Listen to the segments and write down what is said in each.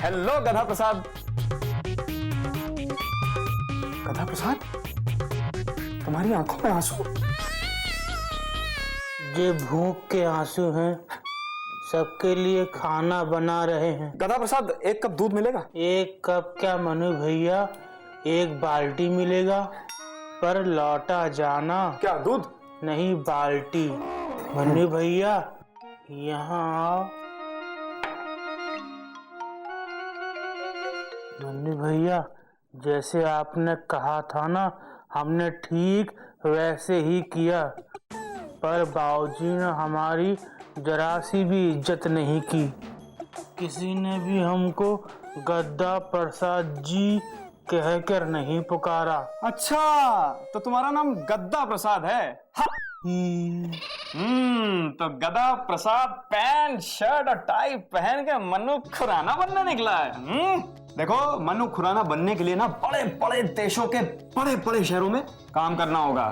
Hello गधा प्रसाद। गधा प्रसाद, तुम्हारी आंखों में आंसू? ये भूख के आंसू हैं, सबके लिए खाना बना रहे हैं। गधा प्रसाद, एक कप दूध मिलेगा? एक कप क्या मनु भैया, एक बाल्टी मिलेगा, पर लौटा जाना। क्या दूध? नहीं, बाल्टी। मनु भैया यहाँ आओ। मनु भैया, जैसे आपने कहा था ना, हमने ठीक वैसे ही किया, पर बाबूजी ने हमारी जरा सी भी इज्जत नहीं की। किसी ने भी हमको गद्दा प्रसाद जी कहकर नहीं पुकारा। अच्छा, तो तुम्हारा नाम गद्दा प्रसाद है? तो गधा प्रसाद पैंट शर्ट और टाई पहन के मनु खुराना बनने निकला है। देखो, मनु खुराना बनने के लिए ना बड़े बड़े देशों के बड़े बड़े शहरों में काम करना होगा।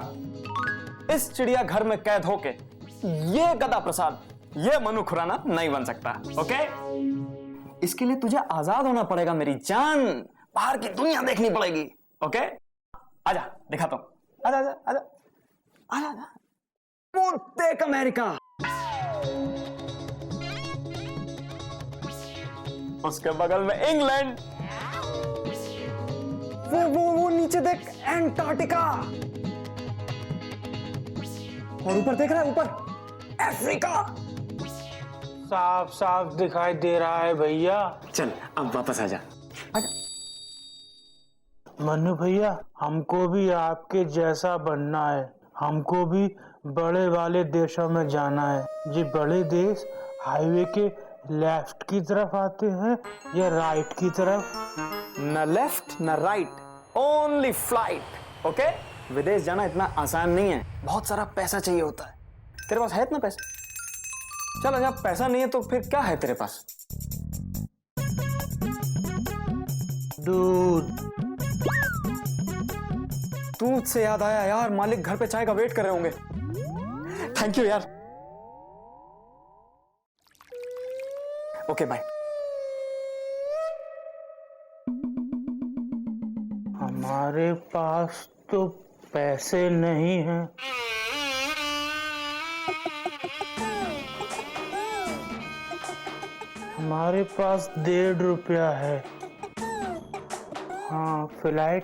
इस चिड़िया घर में कैद होके ये गधा प्रसाद, ये मनु खुराना नहीं बन सकता। ओके, इसके लिए तुझे आजाद होना पड़ेगा मेरी जान, बाहर की दुनिया देखनी पड़ेगी। ओके, आजा दिखाता हूं। आजा आजा आजा आजा आजा। देख अमेरिका, उसके बगल में इंग्लैंड, वो नीचे देख एंटार्क्टिका, और ऊपर देख रहा है, ऊपर अफ्रीका। साफ साफ दिखाई दे रहा है भैया। चल अब वापस आजा आजा। मनु भैया, हमको भी आपके जैसा बनना है, हमको भी बड़े वाले देशों में जाना है। ये बड़े देश हाईवे के लेफ्ट की तरफ आते हैं या राइट की तरफ? न लेफ्ट न राइट, ओनली फ्लाइट। ओके, विदेश जाना इतना आसान नहीं है, बहुत सारा पैसा चाहिए होता है। तेरे पास है इतना पैसा? चल, जब पैसा नहीं है तो फिर क्या है तेरे पास? दूध। दूध से याद आया यार, मालिक घर पे चाय का वेट कर रहे होंगे। थैंक यू यार। Okay bye. हमारे पास तो पैसे नहीं हैं। हमारे पास 1.5 रुपया है। हाँ, फ्लाइट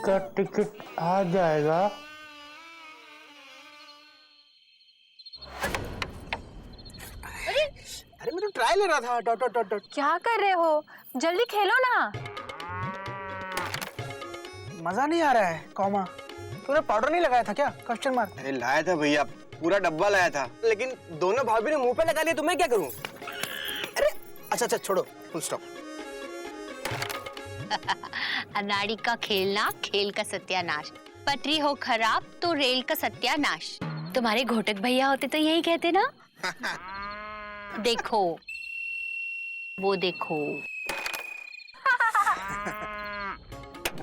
का टिकट आ जाएगा। अरे मैं तो ट्राई ले रहा था। Dot dot dot dot. क्या कर रहे हो? जल्दी खेलो ना। मजा नहीं आ रहा है। कॉमा, तूने पाउडर नहीं लगाया था क्या? Question mark. अरे लाया था भैया, पूरा डब्बा लाया था, लेकिन दोनों भाभी ने मुंह पे लगा लिया, तो मैं क्या करूं? अरे अच्छा छोड़ो, फुल स्टॉप। अनाड़ी का खेलना, खेल का सत्यानाश। पटरी हो खराब तो रेल का सत्यानाश। तुम्हारे घोटक भैया होते तो यही कहते ना। देखो, वो देखो।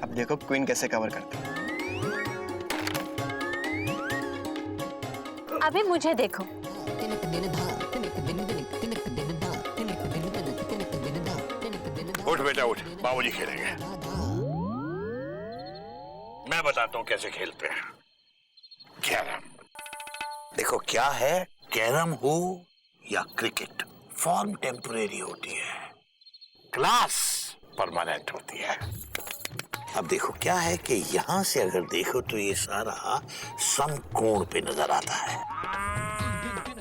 अब देखो क्वीन कैसे कवर करते हैं। अभी मुझे देखो। उठ बेटा उठ, बाबूजी खेलेंगे। मैं बताता हूँ कैसे खेलते हैं। कैरम। देखो क्या है, कैरम हो या क्रिकेट, फॉर्म टेम्परेरी होती है, क्लास परमानेंट होती है। अब देखो क्या है कि यहाँ से अगर देखो तो ये सारा समकोण पे नजर आता है।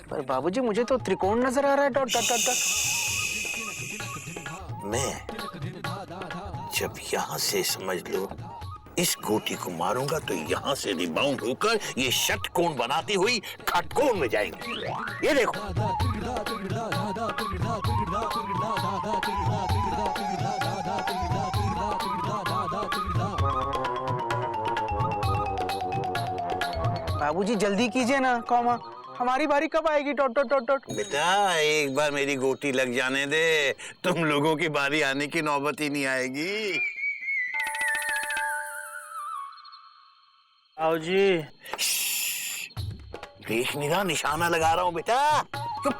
पर बाबूजी मुझे तो त्रिकोण नजर आ रहा है। Dot dot dot dot. मैं जब यहाँ से समझ लो इस गोटी को मारूंगा तो यहाँ से रिबाउंड होकर ये षटकोण बनाती हुई खटकोण में जाएंगे। ये देखो। बाबूजी जल्दी कीजिए ना। कॉमा, हमारी बारी कब आएगी? Dot dot dot dot. बेटा एक बार मेरी गोटी लग जाने दे, तुम लोगों की बारी आने की नौबत ही नहीं आएगी। बाबूजी, देख नहीं रहा, निशाना लगा रहा हूँ बेटा। चुप।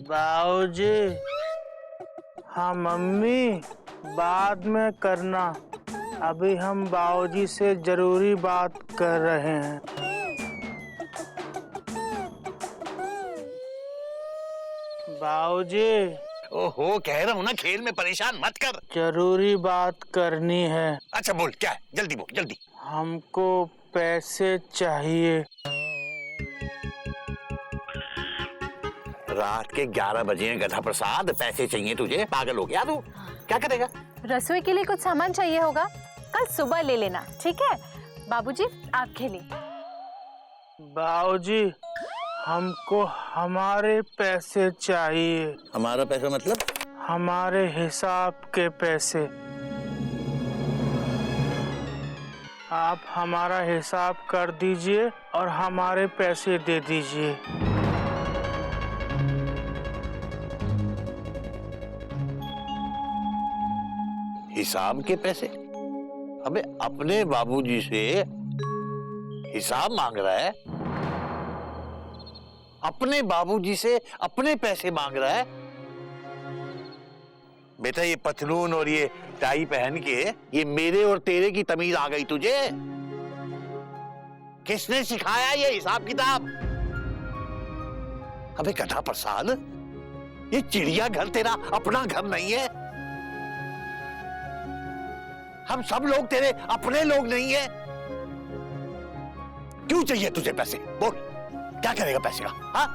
बाबूजी, हाँ मम्मी, बाद में करना, अभी हम बाबूजी से जरूरी बात कर रहे हैं। बाबूजी, ओहो, कह रहा हूँ ना, खेल में परेशान मत कर। जरूरी बात करनी है। अच्छा बोल, क्या है? जल्दी बोल, जल्दी। हमको पैसे चाहिए। रात के 11 बजे हैं गधा प्रसाद, पैसे चाहिए तुझे? पागल हो गया तू? क्या करेगा? रसोई के लिए कुछ सामान चाहिए होगा, कल सुबह ले लेना, ठीक है? बाबूजी आप खेलिए। बाबूजी, हमको हमारे पैसे चाहिए। हमारा पैसा मतलब? हमारे हिसाब के पैसे। आप हमारा हिसाब कर दीजिए और हमारे पैसे दे दीजिए। हिसाब के पैसे? अबे अपने बाबूजी से हिसाब मांग रहा है? अपने बाबूजी से अपने पैसे मांग रहा है? बेटा ये पतलून और ये टाई पहन के ये मेरे और तेरे की तमीज आ गई तुझे? किसने सिखाया ये हिसाब किताब? अबे गधा प्रसाद, ये चिड़ियाघर तेरा अपना घर नहीं है। हम सब लोग तेरे अपने लोग नहीं है। क्यों चाहिए तुझे पैसे? बोल, क्या करेगा पैसे का? हाँ?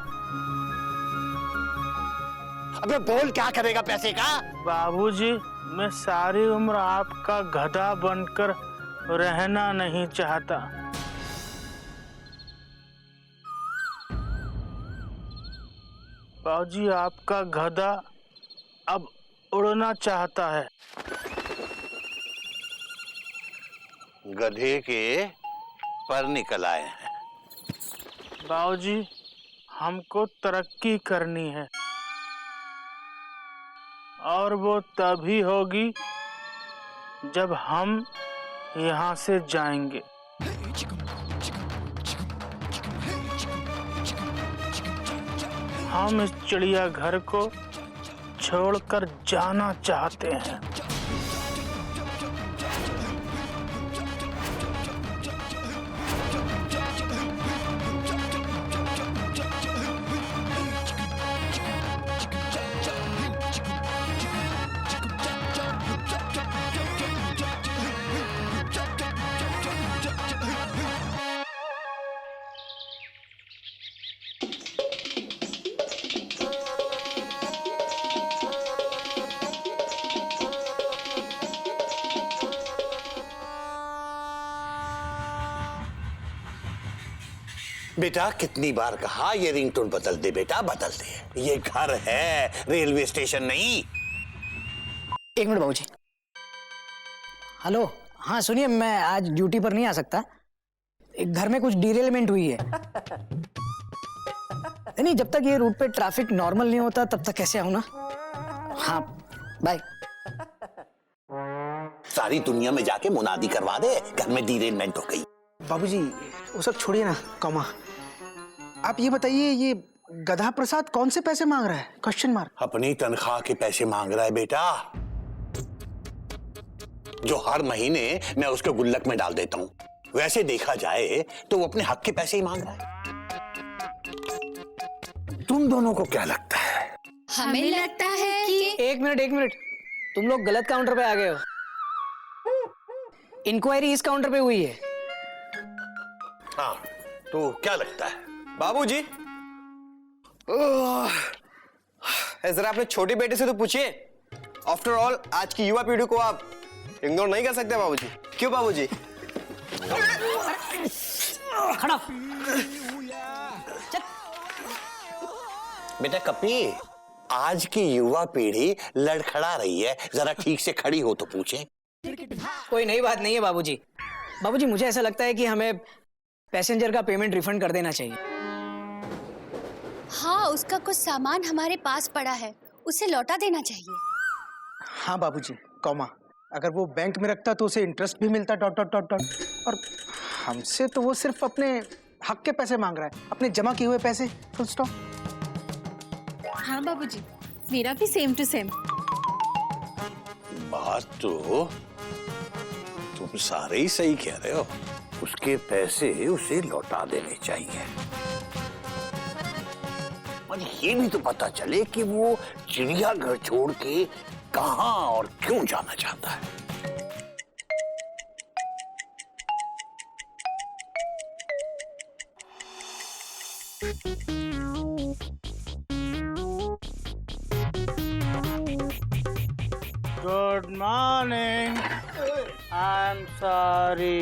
अबे बोल, क्या करेगा पैसे का? बाबूजी, मैं सारी उम्र आपका गधा बनकर रहना नहीं चाहता। बाबूजी, आपका गधा अब उड़ना चाहता है। गधे के पर निकल आए हैं। बाबूजी, हमको तरक्की करनी है और वो तभी होगी जब हम यहाँ से जाएंगे। हम इस चिड़ियाघर को छोड़कर जाना चाहते हैं। बेटा कितनी बार कहा ये रिंगटोन बदल दे बेटा, बदल दे। ये घर है, रेलवे स्टेशन नहीं। एक मिनट बाबूजी। हेलो, हाँ सुनिए, मैं आज ड्यूटी पर नहीं आ सकता। एक घर में कुछ डिरेलमेंट हुई है। नहीं, जब तक ये रूट पे ट्रैफिक नॉर्मल नहीं होता तब तक कैसे आऊं ना। हाँ बाय। सारी दुनिया में जाके मुनादी करवा दे, घर में डिरेलमेंट हो गई। बाबूजी वो सब छोड़िए ना, कौमा आप ये बताइए, ये गधा प्रसाद कौन से पैसे मांग रहा है? Question mark. अपनी तनख्वाह के पैसे मांग रहा है बेटा, जो हर महीने मैं उसके गुल्लक में डाल देता हूं। वैसे देखा जाए तो वो अपने हक के पैसे ही मांग रहा है। तुम दोनों को क्या लगता है? हमें लगता है कि एक मिनट, तुम लोग गलत काउंटर पे आ गए हो। इंक्वायरी इस काउंटर पे हुई है। हाँ, तो क्या लगता है? बाबूजी, जरा अपने छोटे बेटे से तो पूछिए। आफ्टर ऑल आज की युवा पीढ़ी को आप इग्नोर नहीं कर सकते बाबूजी। क्यों बाबूजी? खड़ा। बेटा कपी, आज की युवा पीढ़ी लड़खड़ा रही है, जरा ठीक से खड़ी हो तो पूछे। कोई नई बात नहीं है बाबूजी। बाबूजी मुझे ऐसा लगता है कि हमें पैसेंजर का पेमेंट रिफंड कर देना चाहिए। हाँ, उसका कुछ सामान हमारे पास पड़ा है, उसे लौटा देना चाहिए। हाँ बाबूजी, कौमा अगर वो बैंक में रखता तो उसे इंटरेस्ट भी मिलता डॉट डॉट डॉट डॉट। और हमसे तो वो सिर्फ अपने हक के पैसे मांग रहा है, अपने जमा किए हुए पैसे, फुल स्टॉप। हाँ बाबूजी, मेरा भी सेम टू सेम। बात तो तुम सारे ही सही कह रहे हो। उसके पैसे उसे लौटा देने चाहिए और ये भी तो पता चले कि वो चिड़ियाघर छोड़ के कहां और क्यों जाना चाहता है। Good morning. I am sorry.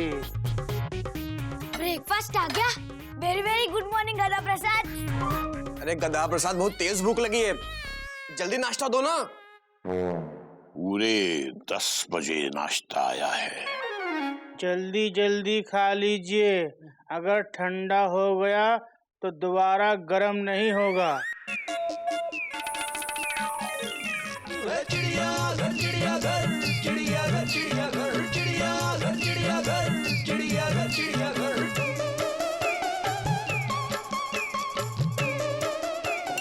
Breakfast आ गया। वेरी वेरी गुड मॉर्निंग गदा प्रसाद। अरे गधा प्रसाद, बहुत तेज भूख लगी है, जल्दी नाश्ता दो ना। पूरे 10 बजे नाश्ता आया है। जल्दी जल्दी खा लीजिए, अगर ठंडा हो गया तो दोबारा गर्म नहीं होगा।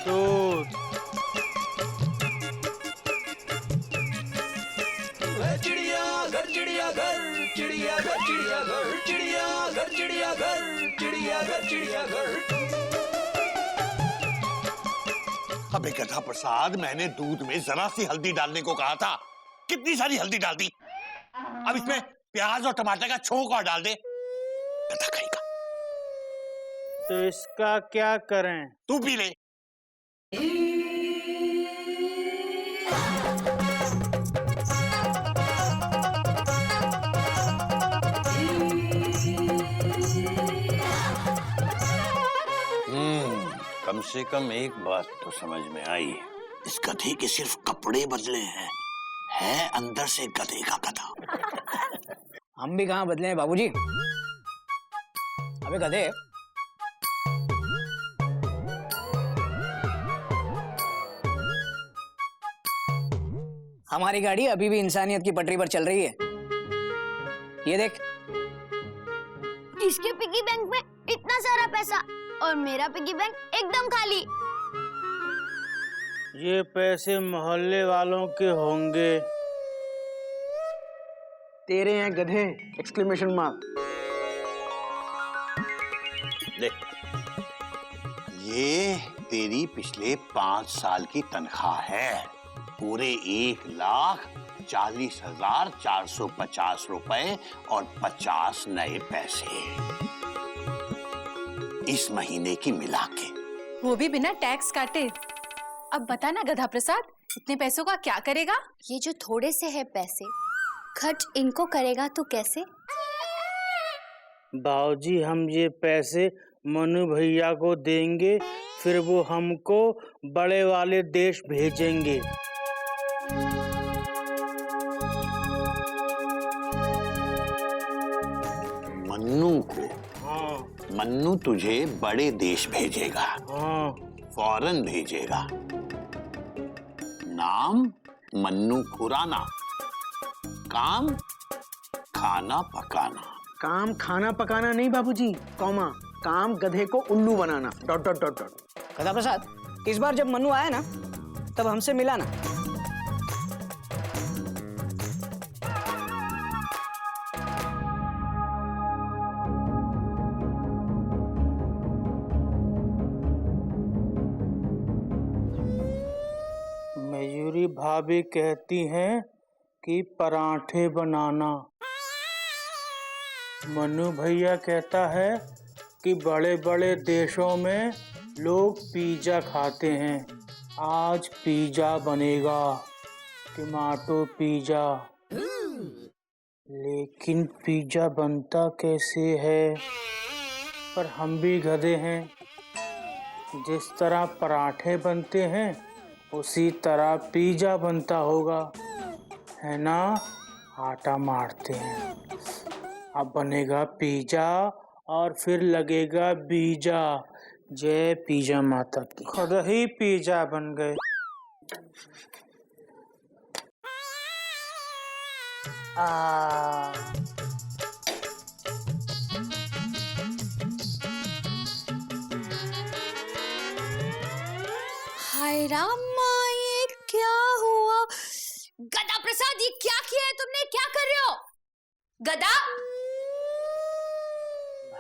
दूध। अबे गधा प्रसाद, मैंने दूध में जरा सी हल्दी डालने को कहा था, कितनी सारी हल्दी डाल दी। अब इसमें प्याज और टमाटर का छोंक और डाल दे। गधा कहीं का। तो इसका क्या करें? तू पी ले। कम से कम एक बात तो समझ में आई, इस गधे के सिर्फ कपड़े बदले हैं, है अंदर से गधे का गधा। हम भी कहाँ बदले हैं बाबूजी। अबे गधे, हमारी गाड़ी अभी भी इंसानियत की पटरी पर चल रही है। ये देख, इसके पिगी बैंक में इतना सारा पैसा और मेरा पिगी बैंक एकदम खाली। ये पैसे मोहल्ले वालों के होंगे। तेरे हैं गधे! Exclamation mark. देख, ये तेरी पिछले 5 साल की तनख्वाह है, पूरे 1,40,450 रुपए और 50 नए पैसे इस महीने की मिला के। वो भी बिना टैक्स काटे। अब बता ना गधा प्रसाद, इतने पैसों का क्या करेगा? ये जो थोड़े से है पैसे, खर्च इनको करेगा तो कैसे? बाबूजी, हम ये पैसे मनु भैया को देंगे, फिर वो हमको बड़े वाले देश भेजेंगे। मन्नू को? हाँ मन्नू तुझे बड़े देश भेजेगा, हाँ। फौरन भेजेगा। नाम मन्नू खुराना, काम खाना पकाना। काम खाना पकाना नहीं बाबूजी, कॉमा, काम गधे को उल्लू बनाना। Dot dot dot dot. Gadha Prasad, इस बार जब मन्नू आया ना, तब हमसे मिला ना। मयूरी भाभी कहती हैं कि पराठे बनाना। मनु भैया कहता है कि बड़े बड़े देशों में लोग पिज़्ज़ा खाते हैं, आज पिज़्ज़ा बनेगा, टमाटो पिज़्ज़ा। लेकिन पिज़्ज़ा बनता कैसे है? पर हम भी गधे हैं, जिस तरह पराठे बनते हैं उसी तरह पिज़्ज़ा बनता होगा, है ना? आटा मारते हैं, अब बनेगा पिज़्ज़ा और फिर लगेगा बीजा। जय पिज़्ज़ा माता की। खुद ही पिज़्ज़ा बन गए। हाय रामा, ये क्या हुआ? गधा प्रसाद, ये क्या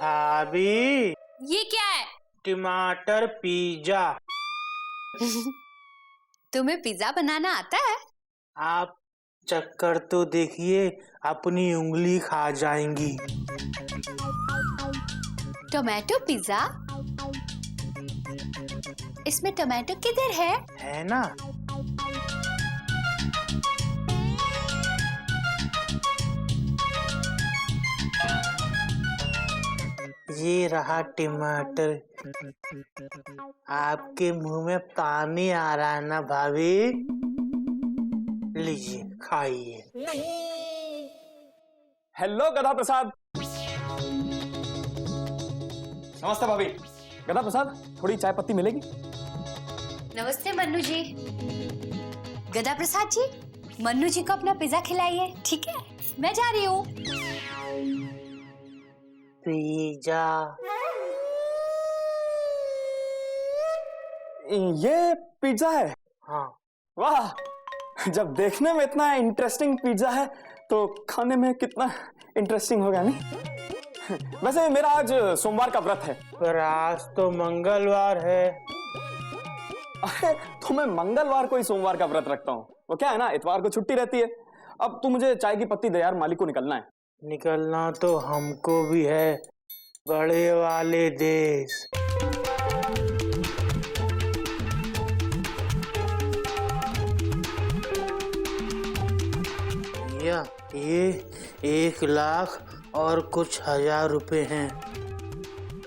भाभी, ये क्या है? टमाटर पिज्जा। तुम्हें पिज्जा बनाना आता है? आप चक्कर तो देखिए, अपनी उंगली खा जाएंगी। Tomato pizza? इसमें टोमेटो किधर है ना? ये रहा टमाटर। आपके मुंह में पानी आ रहा है ना भाभी? लीजिए खाइए। हेलो गधा प्रसाद। नमस्ते भाभी। गधा प्रसाद, थोड़ी चाय पत्ती मिलेगी? नमस्ते मन्नू जी। गदा प्रसाद जी, मन्नू जी को अपना पिज्जा खिलाइए, ठीक है? मैं जा रही हूँ। पिज्जा? ये पिज्जा है? हाँ। वाह, जब देखने में इतना इंटरेस्टिंग पिज्जा है तो खाने में कितना इंटरेस्टिंग होगा नहीं? वैसे मेरा आज सोमवार का व्रत है। पर आज तो मंगलवार है। अरे तो मैं मंगलवार को ही सोमवार का व्रत रखता हूँ। वो क्या है ना, इतवार को छुट्टी रहती है। अब तू मुझे चाय की पत्ती दे यार, मालिक को निकलना है। निकलना तो हमको भी है, बड़े वाले देश। ये 1,00,000 और कुछ हजार रुपए हैं।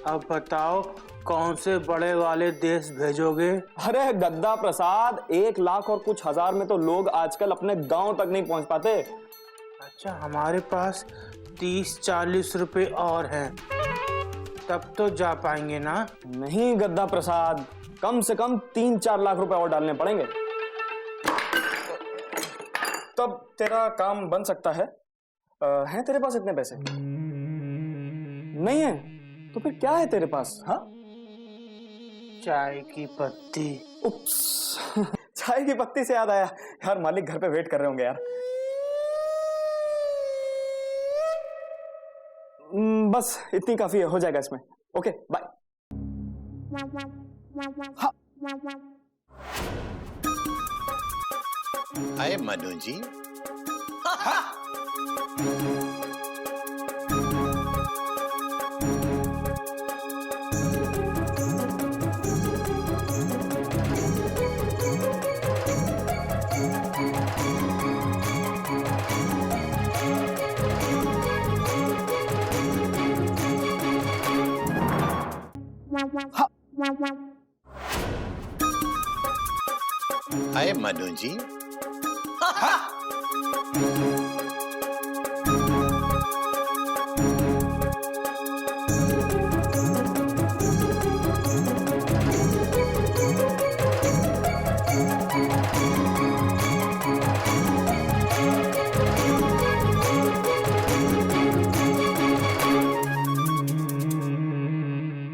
अब बताओ कौन से बड़े वाले देश भेजोगे? अरे गद्दा प्रसाद, 1,00,000 और कुछ हजार में तो लोग आजकल अपने गांव तक नहीं पहुंच पाते। अच्छा, हमारे पास 30-40 रुपए और हैं, तब तो जा पाएंगे ना? नहीं गद्दा प्रसाद, कम से कम 3-4 लाख रुपए और डालने पड़ेंगे, तब तेरा काम बन सकता है। हैं तेरे पास इतने पैसे? नहीं है तो फिर क्या है तेरे पास? हाँ, चाय की पत्ती। उप्स, चाय की पत्ती से याद आया यार, मालिक घर पे वेट कर रहे होंगे यार। बस इतनी काफी है, हो जाएगा इसमें। Okay bye. हाँ। आए मनु जी। आए मनु जी।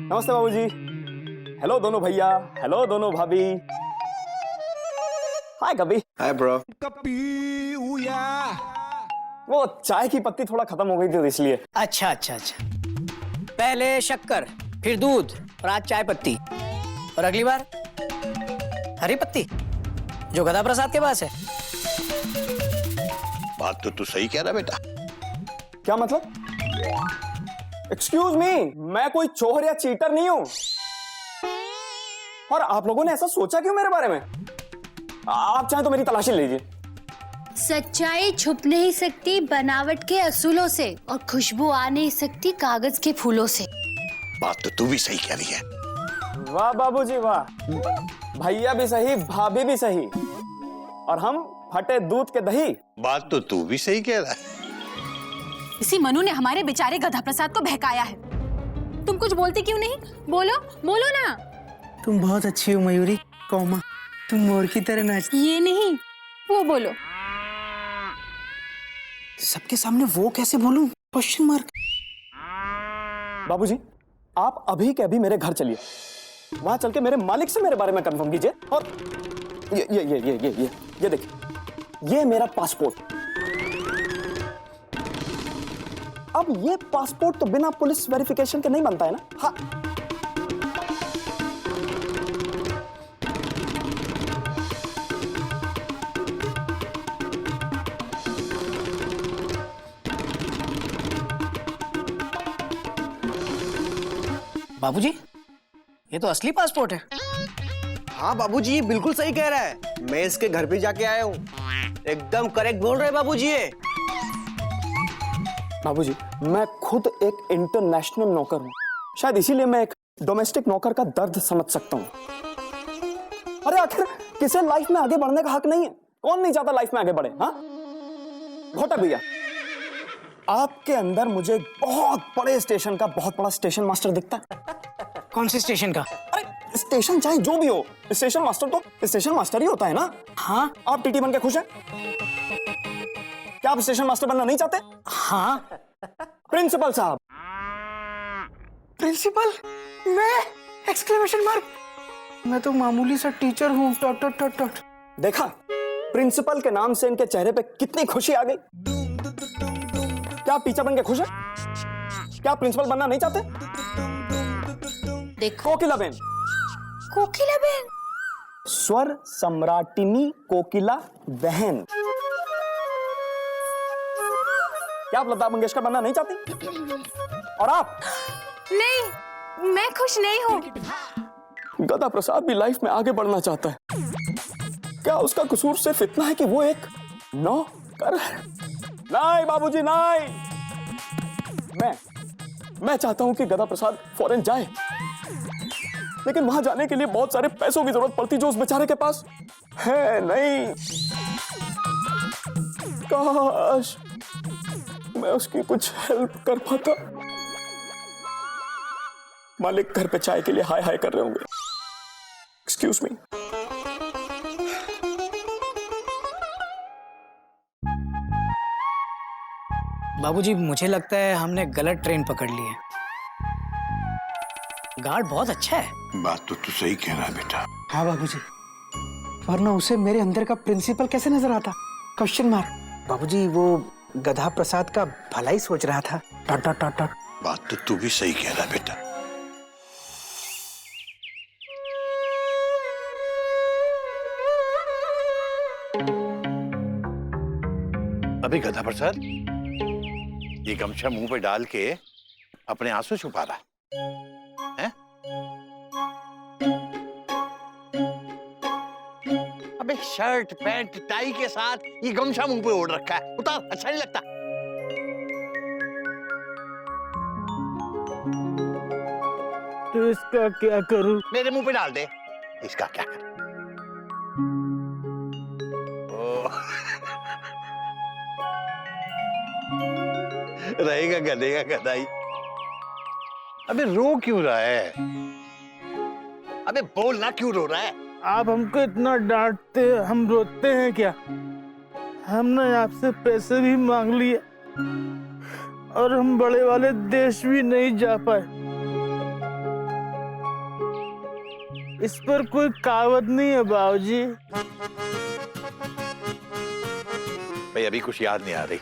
नमस्ते बाबूजी। हेलो दोनों भैया, हेलो दोनों भाभी। हाय कभी। Hi bro. वो चाय की पत्ती थोड़ा खत्म हो गई थी इसलिए। अच्छा अच्छा अच्छा, पहले शक्कर, फिर दूध और आज चाय पत्ती, और अगली बार हरी पत्ती जो गदा प्रसाद के पास है। बात तो तू सही कह रहा बेटा। क्या मतलब? एक्सक्यूज मी, मैं कोई चोर या चीटर नहीं हूं। और आप लोगों ने ऐसा सोचा क्यों मेरे बारे में? आप चाहें तो मेरी तलाशी लीजिए। सच्चाई छुप नहीं सकती बनावट के असूलों से, और खुशबू आ नहीं सकती कागज के फूलों से। बात तो तू भी सही कह रही है। वाह बाबूजी वाह, भैया भी सही, भाभी भी सही, और हम फटे दूध के दही। बात तो तू भी सही कह रहा है। इसी मनु ने हमारे बेचारे गधा प्रसाद को बहकाया है। तुम कुछ बोलते क्यों नहीं? बोलो बोलो ना। तुम बहुत अच्छी हो मयूरी, कौमा तुम मोर की तरह नाच। ये नहीं, वो बोलो। सबके सामने वो कैसे बोलूं? Question mark. बाबूजी, आप अभी के अभी मेरे घर चलिए, वहां चल के मेरे मालिक से मेरे बारे में कंफर्म कीजिए। और ये देखिए, ये मेरा पासपोर्ट। अब ये पासपोर्ट तो बिना पुलिस वेरिफिकेशन के नहीं बनता है ना? हाँ। बाबूजी, ये तो असली पासपोर्ट है। हाँ बाबूजी, बिल्कुल सही कह रहा है। मैं इसके घर पे जाके आया हूँ। एकदम करेक्ट बोल रहे हैं बाबूजी ये। बाबूजी, मैं खुद एक इंटरनेशनल नौकर हूँ, शायद इसीलिए मैं एक डोमेस्टिक नौकर का दर्द समझ सकता हूँ। अरे आखिर किसे लाइफ में आगे बढ़ने का हक नहीं है? कौन नहीं चाहता लाइफ में आगे बढ़े? हाँ घोटक भैया, आपके अंदर मुझे बहुत बड़े स्टेशन का बहुत बड़ा स्टेशन मास्टर दिखता है। कौन से स्टेशन का? अरे स्टेशन चाहे जो भी हो, स्टेशन मास्टर तो स्टेशन मास्टर ही होता है ना। हाँ। आप टीटी बन के खुश हैं? क्या आप स्टेशन मास्टर बनना नहीं चाहते? हाँ। प्रिंसिपल साहब। प्रिंसिपल? मैं? Exclamation mark. मैं तो मामूली सा टीचर हूँ। Dot dot dot dot. देखा, प्रिंसिपल के नाम से इनके चेहरे पे कितनी खुशी आ गई। क्या आप टीचर बन के खुश हैं? क्या आप प्रिंसिपल बनना नहीं चाहते? देखो कोकिला बेन। कोकिला बहन। स्वर सम्राटिनी कोकिला बहन। क्या आप लता मंगेशकर बनना नहीं चाहती? और आप? नहीं, मैं खुश नहीं हूँ। गदा प्रसाद भी लाइफ में आगे बढ़ना चाहता है। क्या उसका कसूर सिर्फ इतना है कि वो एक नौकर है? नहीं बाबूजी, नहीं। मैं चाहता हूं कि गदा प्रसाद फॉरेन जाए, लेकिन वहां जाने के लिए बहुत सारे पैसों की जरूरत पड़ती जो उस बेचारे के पास है नहीं। काश मैं उसकी कुछ हेल्प कर पाता। मालिक घर पे चाय के लिए हाय हाय कर रहे होंगे। Excuse me. बाबूजी, मुझे लगता है हमने गलत ट्रेन पकड़ ली है। गार्ड बहुत अच्छा है। बात तो तू सही कह रहा है बेटा। हाँ बाबूजी, वरना उसे मेरे अंदर का प्रिंसिपल कैसे नजर आता? Question mark. बाबूजी, वो गधा प्रसाद का भला ही सोच रहा था। Dot dot dot dot. बात तो तू भी सही कह रहा है बेटा। अबे गधा प्रसाद, ये गमछा मुंह पे डाल के अपने आंसू छुपा रहा है? अबे शर्ट पैंट टाई के साथ ये गमछा मुंह पे ओढ़ रखा है, उतार, अच्छा नहीं लगता? तो इसका क्या करूं? मेरे मुंह पे डाल दे। इसका क्या कर? रहेगा गधे का गधाई। अबे रो क्यों रहा है? अबे बोलना, क्यों रो रहा है? आप हमको इतना डांटते हैं, हम रोते हैं क्या? हमने आपसे पैसे भी मांग लिए और हम बड़े वाले देश भी नहीं जा पाए। इस पर कोई कहावत नहीं है बाबूजी। भाई अभी कुछ याद नहीं आ रही,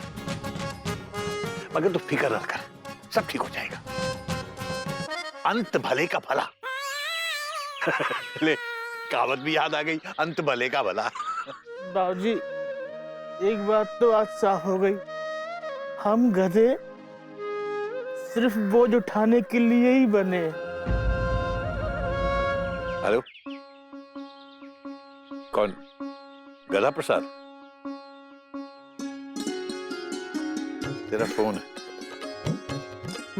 मगर तू फिक्र न कर, सब ठीक हो जाएगा। अंत भले का भला। ले, कहावत भी याद आ गई, अंत भले का भला। बाबूजी, एक बात तो आज साफ हो गई, हम गधे सिर्फ बोझ उठाने के लिए ही बने। हेलो, कौन? गधा प्रसाद? तेरा फोन है।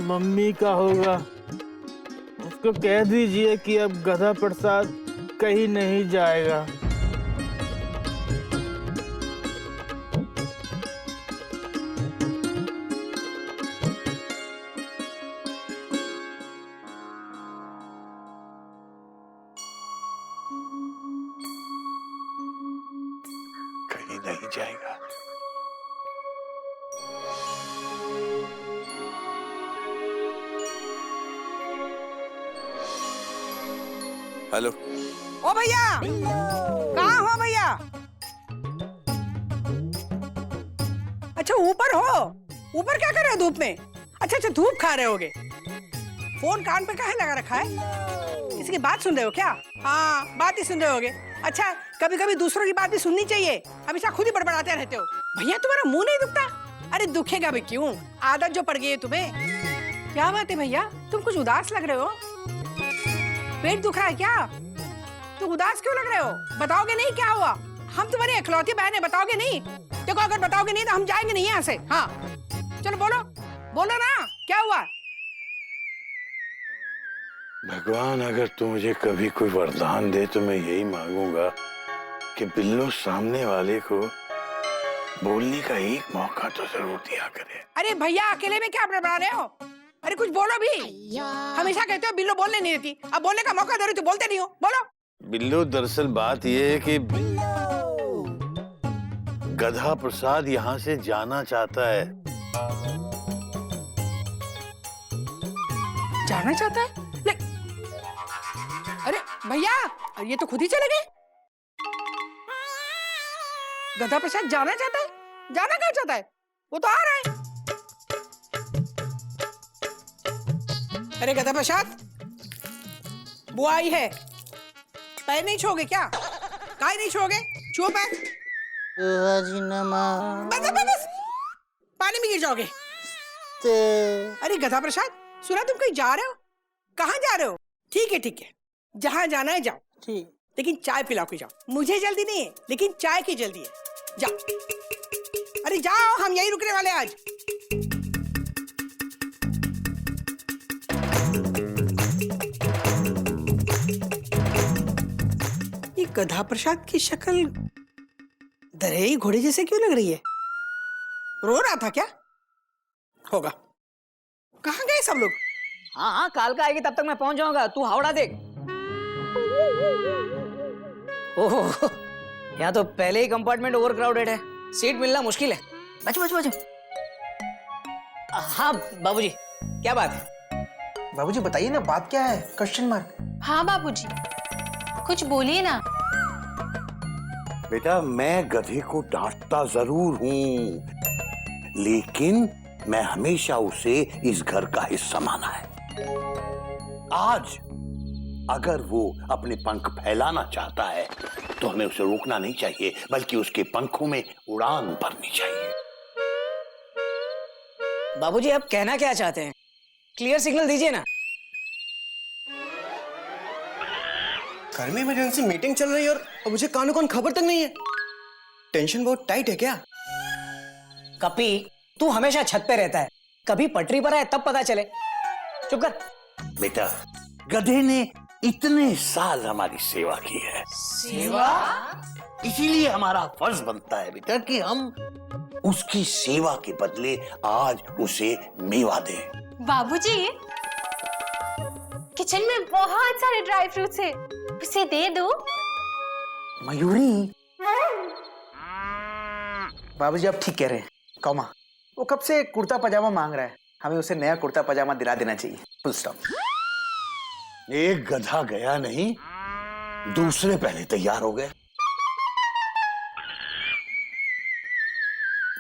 मम्मी का होगा, उसको कह दीजिए कि अब गधा प्रसाद कहीं नहीं जाएगा। कहीं नहीं जाएगा। हेलो। ओ भैया, कहाँ हो भैया? अच्छा ऊपर हो? ऊपर क्या कर रहे हो धूप में? अच्छा अच्छा, धूप खा रहे होगे। फोन कान पे काहे लगा रखा है? किसी की बात सुन रहे हो क्या? हाँ, बात ही सुन रहे होगे। अच्छा, कभी कभी दूसरों की बात भी सुननी चाहिए, हमेशा खुद ही बड़बड़ाते रहते हो। भैया तुम्हारा मुंह नहीं दुखता? अरे दुखेगा भी क्यों, आदत जो पड़ गई है तुम्हें। क्या बात है भैया, तुम कुछ उदास लग रहे हो? पेट दुख रहा है क्या? तुम उदास क्यों लग रहे हो? बताओगे नहीं क्या हुआ? हम तुम्हारी इकलौती बहन है, बताओगे नहीं? देखो अगर बताओगे नहीं तो हम जाएंगे नहीं यहाँ से। हाँ चलो बोलो, बोलो ना, क्या हुआ? भगवान, अगर तू मुझे कभी कोई वरदान दे तो मैं यही मांगूंगा कि बिल्लो सामने वाले को बोलने का एक मौका तो जरूर दिया करे। अरे भैया अकेले में क्या बड़बड़ा रहे हो? अरे कुछ बोलो भी। हमेशा कहते हो बिल्लो बोलने नहीं देती, अब बोलने का मौका दे रही तो बोलते नहीं हो, बोलो। बिल्लो, दरअसल बात यह है कि गधा प्रसाद यहाँ से जाना चाहता है। जाना चाहता है? अरे भैया, ये तो खुद ही चले गए। गधा प्रसाद जाना चाहता है? जाना कहाँ चाहता है? वो तो आ रहा है। अरे गधा प्रसाद, वो आई है। पैर नहीं छोगे क्या? काहे नहीं छोगे? छुओ पैर। बस बस बस, पानी में गिर जाओगे। अरे गधा प्रसाद, सुना तुम कहीं जा रहे हो? कहाँ जा रहे हो? ठीक है, जहाँ जाना है जाओ, ठीक, लेकिन चाय पिलाओ के जाओ। मुझे जल्दी नहीं है, लेकिन चाय की जल्दी है। जाओ, अरे जाओ, हम यही रुकने वाले आज। ये गधा प्रसाद की शक्ल दरेई घोड़े जैसे क्यों लग रही है? रो रहा था क्या? होगा। कहाँ गए सब लोग? हाँ हाँ, काल का आएगी तब तक मैं पहुंच जाऊंगा, तू हावड़ा देख। ओह, यहाँ तो पहले ही कंपार्टमेंट ओवर क्राउडेड है, सीट मिलना मुश्किल है। बचो। हाँ बाबूजी, क्या बात है? बाबूजी बताइए ना, बात क्या है? Question mark. हाँ बाबूजी, कुछ बोलिए ना। बेटा, मैं गधे को डांटता जरूर हूँ, लेकिन मैं हमेशा उसे इस घर का हिस्सा माना है। आज अगर वो अपने पंख फैलाना चाहता है तो हमें उसे रोकना नहीं चाहिए, बल्कि उसके पंखों में उड़ान भरनी चाहिए। बाबूजी, आप कहना क्या चाहते हैं? क्लियर सिग्नल दीजिए ना। घर में इमरजेंसी मीटिंग चल रही है और मुझे कानों कान खबर तक नहीं है। टेंशन बहुत टाइट है क्या? कपी, तू हमेशा छत पे रहता है, कभी पटरी पर आए तब पता चले। चुप कर। बेटा, गधे ने इतने साल हमारी सेवा की है, सेवा? इसीलिए हमारा फर्ज बनता है बेटा कि हम उसकी सेवा के बदले आज उसे मेवा दें। बाबूजी, किचन में बहुत सारे ड्राई फ्रूट्स है, उसे दे दो। मयूरी, बाबूजी आप ठीक कह रहे हैं। कौमा, वो कब से कुर्ता पजामा मांग रहा है, हमें उसे नया कुर्ता पजामा दिला देना चाहिए। Full stop. एक गधा गया नहीं, दूसरे पहले तैयार हो गए।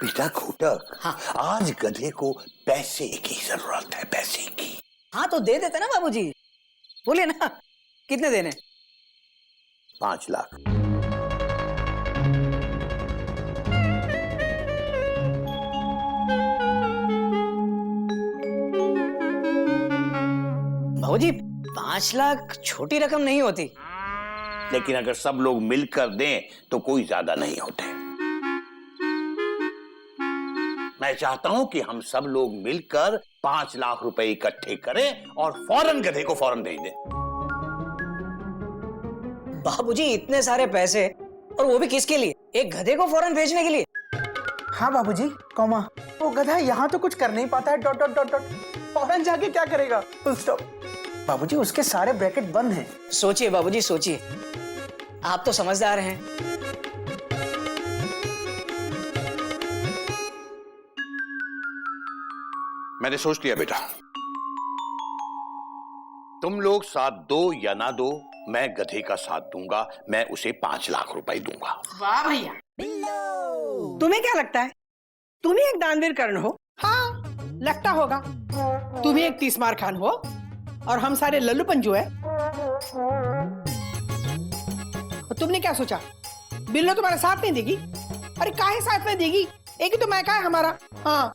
बेटा घोटक, हाँ, आज गधे को पैसे की जरूरत है, पैसे की। हाँ तो दे देते ना बाबूजी, बोलिए ना, कितने देने? 5 लाख। बाबूजी, 5 लाख छोटी रकम नहीं होती। लेकिन अगर सब लोग मिलकर दें तो कोई ज्यादा नहीं होते। मैं चाहता हूं कि हम सब लोग मिलकर 5 लाख रुपए इकट्ठे करें और फौरन गधे को फौरन भेज दें। बाबूजी, इतने सारे पैसे, और वो भी किसके लिए? एक गधे को फौरन भेजने के लिए? हाँ बाबूजी, कौमा, वो गधा यहाँ तो कुछ कर नहीं पाता है, डॉट डॉट डॉट डॉट, फौरन जाके क्या करेगा? Full stop. बाबूजी, उसके सारे ब्रैकेट बंद हैं। सोचिए बाबूजी, सोचिए, आप तो समझदार हैं। मैंने सोच लिया बेटा, तुम लोग साथ दो या ना दो, मैं गधे का साथ दूंगा। मैं उसे 5 लाख रुपए दूंगा। वाह भैया, तुम्हें क्या लगता है तुम ही एक दानवीर कर्ण हो? हाँ लगता होगा, तुम ही एक 30 मार खान हो और हम सारे लल्लू पंजू है। और तुमने क्या सोचा बिल्लो तुम्हारा साथ नहीं देगी? अरे काहे साथ में देगी, एक ही तो मैका है हमारा। हाँ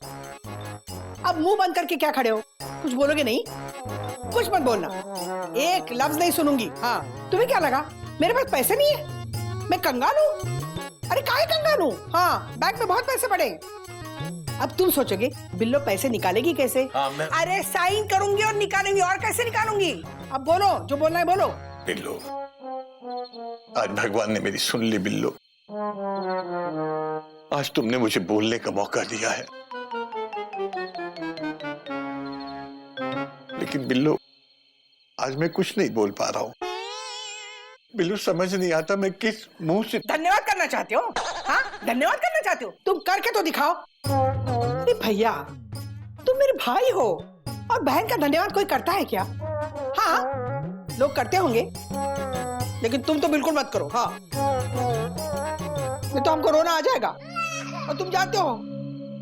अब मुंह बंद करके क्या खड़े हो, कुछ बोलोगे नहीं? कुछ मत बोलना, एक लफ्ज नहीं सुनूंगी। हाँ तुम्हें क्या लगा मेरे पास पैसे नहीं है, मैं कंगाल हूँ? अरे काहे कंगाल हूँ? हाँ बैंक में बहुत पैसे पड़े। अब तुम सोचोगे बिल्लो पैसे निकालेगी कैसे? हाँ, अरे साइन करूंगी और निकालूंगी, और कैसे निकालूंगी? अब बोलो जो बोलना है बोलो। बिल्लो, आज भगवान ने मेरी सुन ली बिल्लो। आज तुमने मुझे बोलने का मौका दिया है, लेकिन बिल्लो आज मैं कुछ नहीं बोल पा रहा हूँ। बिल्लो समझ नहीं आता मैं किस मुंह से धन्यवाद करना चाहते हो? हाँ धन्यवाद करना चाहते हो? तुम करके तो दिखाओ। अरे भैया तुम मेरे भाई हो और बहन का धन्यवाद कोई करता है क्या? हाँ लोग करते होंगे लेकिन तुम तो बिल्कुल मत करो। हाँ नहीं तो हमको रोना आ जाएगा, और तुम जानते हो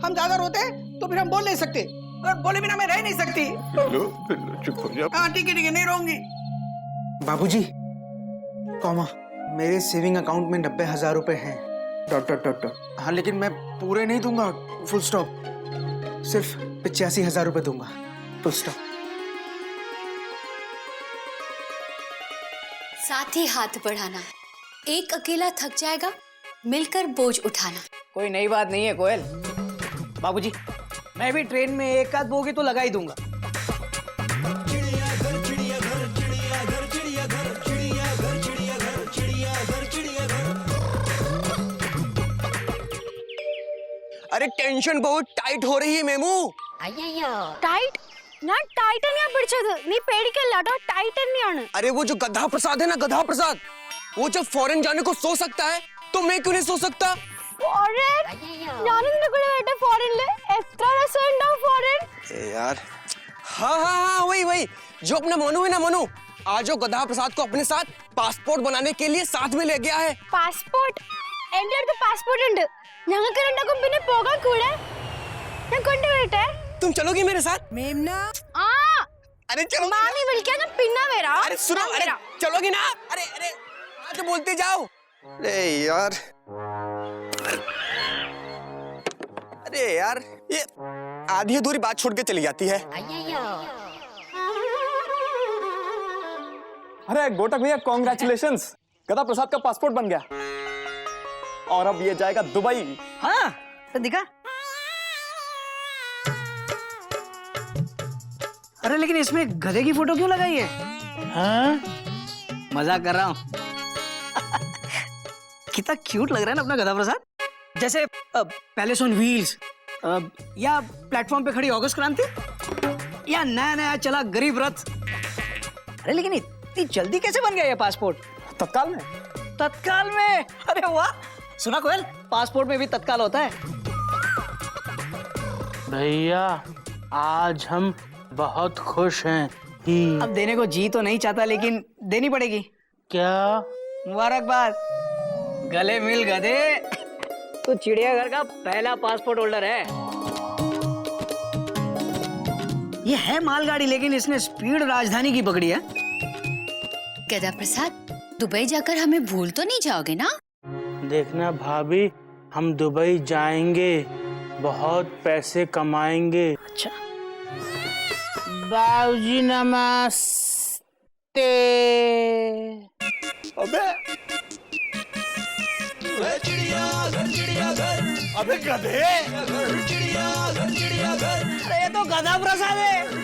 हम ज्यादा रोते हैं तो फिर हम बोल नहीं सकते, और बोले बिना मैं रह नहीं सकती। बिल्लो, बिल्लो चुप हो जा। हाँ ठीक है नहीं रोऊंगी। बाबूजी कॉमा, मेरे सेविंग अकाउंट में 90,000 रुपए हैं। Dot dot dot dot. हाँ लेकिन मैं पूरे नहीं दूंगा, फुल स्टॉप। सिर्फ 85,000 रुपए दूंगा, फुल स्टॉप। साथ ही हाथ बढ़ाना, एक अकेला थक जाएगा, मिलकर बोझ उठाना। कोई नई बात नहीं है कोयल। बाबूजी मैं भी ट्रेन में एक आध बोगी तो लगा ही दूंगा। अरे टेंशन बहुत टाइट हो रही है मेमू। टाइट ना टाइटन या पिड़चद नी पेड़ के लाडो टाइटन नहीं आने। अरे वो जो गधा प्रसाद है ना, गधा प्रसाद, वो जब फॉरेन जाने को सोच सकता है तो मैं क्यों नहीं सोच सकता? फॉरेन जानने को बेटा फॉरेन ले एक्स्ट्रा रेस्टोरेंट ऑफ फॉरेन। यार हाँ वही जो अपना मनु है ना, मनु आज वो गधा प्रसाद को अपने साथ पासपोर्ट बनाने के लिए साथ में ले गया है। Passport enter the passport and ഞങ്ങൾ രണ്ടാ പിന്നെ പോകാൻ കൂടെ ഞാൻ കൊണ്ടുവരട്ടെ? तुम चलोगी मेरे साथ? मेमना ആ अरे चलो മാമി വിളിക്കാൻ ഞാൻ പിന്നെ വരാം। अरे सुनो, अरे चलोगी ना? अरे अरे आज बोलते जाओ। अरे यार अरे यार ये आधी अधूरी बात छोड़ के चली जाती है। अरे गोटक भैया कॉन्ग्रेचुलेशंस, गधा प्रसाद का पासपोर्ट बन गया और अब ये जाएगा दुबई। हाँ तो दिखा। अरे लेकिन इसमें गधे की फोटो क्यों लगाई है? हाँ मजाक कर रहा हूँ। कितना क्यूट लग रहा है ना अपना गधा प्रसाद, जैसे पैलेस ऑन व्हील्स, या प्लेटफॉर्म पे खड़ी ऑगस्ट क्रांति, या नया नया चला गरीब रथ। अरे लेकिन इतनी जल्दी कैसे बन गया ये पासपोर्ट? तत्काल में। तत्काल में? अरे वाह, सुना कोयल पासपोर्ट में भी तत्काल होता है। भैया आज हम बहुत खुश हैं ही। अब देने को जी तो नहीं चाहता लेकिन देनी पड़ेगी। क्या? मुबारकबाद, गले मिल गधे, तो चिड़ियाघर का पहला पासपोर्ट होल्डर है। ये है मालगाड़ी लेकिन इसने स्पीड राजधानी की पकड़ी है। गधा प्रसाद, दुबई जाकर हमें भूल तो नहीं जाओगे ना? देखना भाभी, हम दुबई जाएंगे, बहुत पैसे कमाएंगे। अच्छा बाबूजी नमस्ते। अबे अबे गधे, अरे ये तो गधा प्रसाद है।